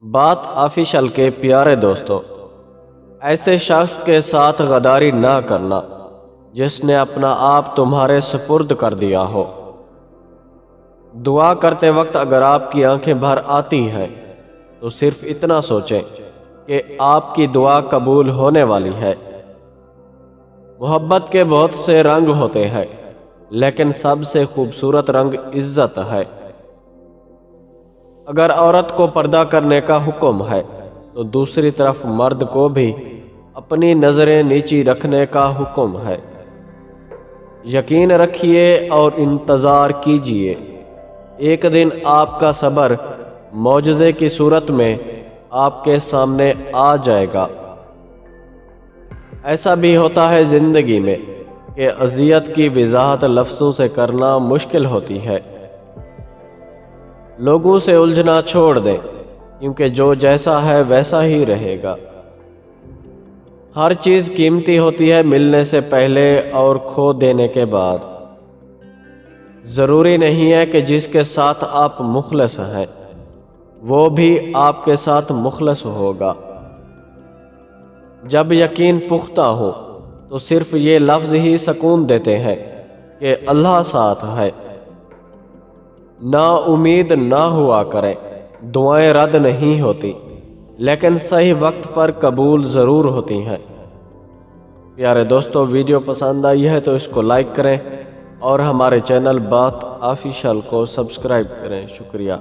بات آفیشل کے پیارے دوستو، ایسے شخص کے ساتھ غداری نہ کرنا جس نے اپنا آپ تمہارے سپرد کر دیا ہو۔ دعا کرتے وقت اگر آپ کی آنکھیں بھر آتی ہیں تو صرف اتنا سوچیں کہ آپ کی دعا قبول ہونے والی ہے۔ محبت کے بہت سے رنگ ہوتے ہیں، لیکن سب سے خوبصورت رنگ عزت ہے۔ اگر عورت کو پردہ کرنے کا حکم ہے تو دوسری طرف مرد کو بھی اپنی نظریں نیچی رکھنے کا حکم ہے۔ یقین رکھیے اور انتظار کیجیے، ایک دن آپ کا صبر معجزے کی صورت میں آپ کے سامنے آ جائے گا۔ ایسا بھی ہوتا ہے زندگی میں کہ اذیت کی وضاحت لفظوں سے کرنا مشکل ہوتی ہے۔ لوگوں سے الجھنا چھوڑ دیں، کیونکہ جو جیسا ہے ویسا ہی رہے گا۔ ہر چیز قیمتی ہوتی ہے ملنے سے پہلے اور کھو دینے کے بعد۔ ضروری نہیں ہے کہ جس کے ساتھ آپ مخلص ہیں وہ بھی آپ کے ساتھ مخلص ہوگا۔ جب یقین پختہ ہو تو صرف یہ لفظ ہی سکون دیتے ہیں کہ اللہ ساتھ ہے۔ نا امید نہ ہوا کریں، دعائیں رد نہیں ہوتی، لیکن صحیح وقت پر قبول ضرور ہوتی ہیں۔ پیارے دوستو، ویڈیو پسند آئی ہے تو اس کو لائک کریں اور ہمارے چینل بات آفیشل کو سبسکرائب کریں۔ شکریہ۔